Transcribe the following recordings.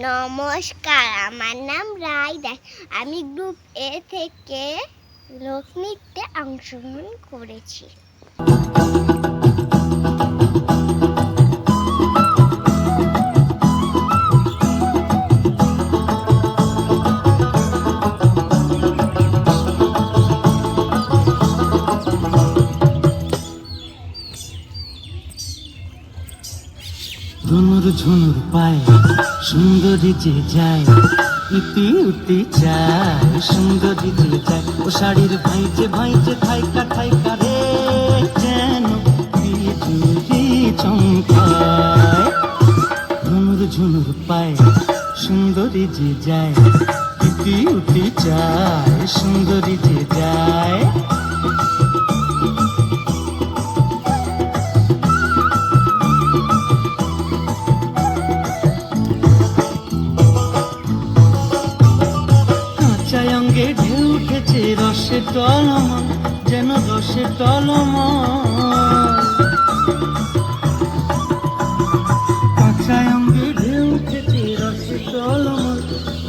নমস্কার, আমার নাম রায় দাস। আমি গ্রুপ এ থেকে লোকনৃত্যে অংশগ্রহণ করেছি। ঝুনুর ঝুনুর পায় সুন্দরী যে যায়, ইতি উতি চায় সুন্দরী যে যায়। ও শাড়ির ভাইজে ভাইজে থাইকা থাইকা রে, যেন বিজুলি চমকায়। ঝুনুর ঝুনুর পায় সুন্দরী যে যায়, ইতি উতি চায় সুন্দরী যে যায়। অঙ্গে ঢেউ উঠেছে রসে টলমল, যেন রসে টলমল। কাঁচায় অঙ্গে ঢেউ উঠেছে রসে টলমল,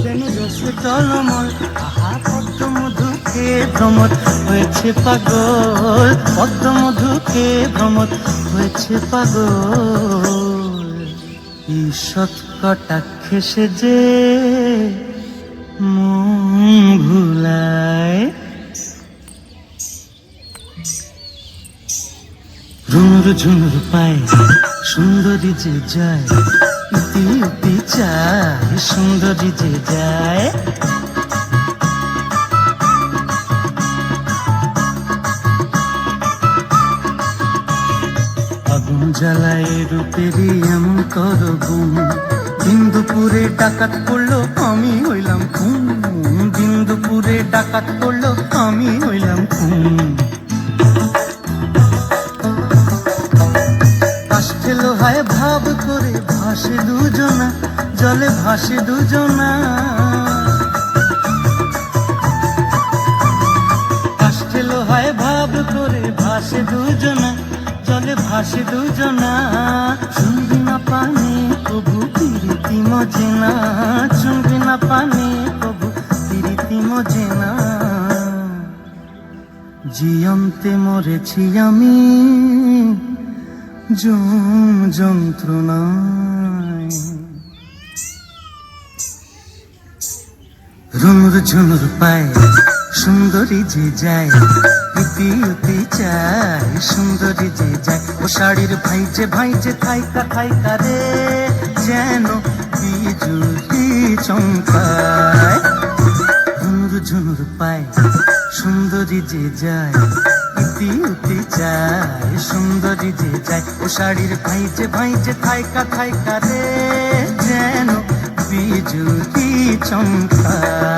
যেন রসে টলমল। আহা পদ্ম মধুকে ভ্রমর হয়েছে পাগল, পদ্ম মধুকে ভ্রমর হয়েছে পাগল। ঈষৎ কটাক্ষে সে যে মন ভুলায়। ঝুনুর ঝুনুর পায় সুন্দরী যে যায়, ইতি উতি চায় সুন্দরী যে যায়। আগুন জ্বালায় রূপেরই এমন কর গুণ, বিন্দুপুরে ডাকাত পড়লো আমি হইলাম খুন, বিন্দুপুরে ডাকাত পড়লো আমি হইলাম খুন। কাষ্ঠে লোহায় ভাব করে ভাসে দুজনা, জলে ভাসে দুজনা। কাষ্ঠে লোহায় ভাব করে ভাসে দুজনা, জলে ভাসে দুজনা। চুম্বি না পানে কবু প্রীতি মজে না, চুম্বি না পানে কবু প্রীতি মজে না। জিয়ন্তে মরেছি আমি যন্ত্রণায়। ঝুনুর ঝুনুর পায় সুন্দরী যে যায়, ইতি উতি চায় সুন্দরী যে যায়। ও শাড়ির ভাইজে ভাইজে থাইকা থাইকা রে, যেন বিজুলি চমকায়। ঝুনুর ঝুনুর পায় সুন্দরী যে যায়, ইতি উতি চায় সুন্দরী যে যায়। ও শাড়ির ভাইজে ভাইজে থাইকা থাইকা রে, যেন বিজুলি চমকায়।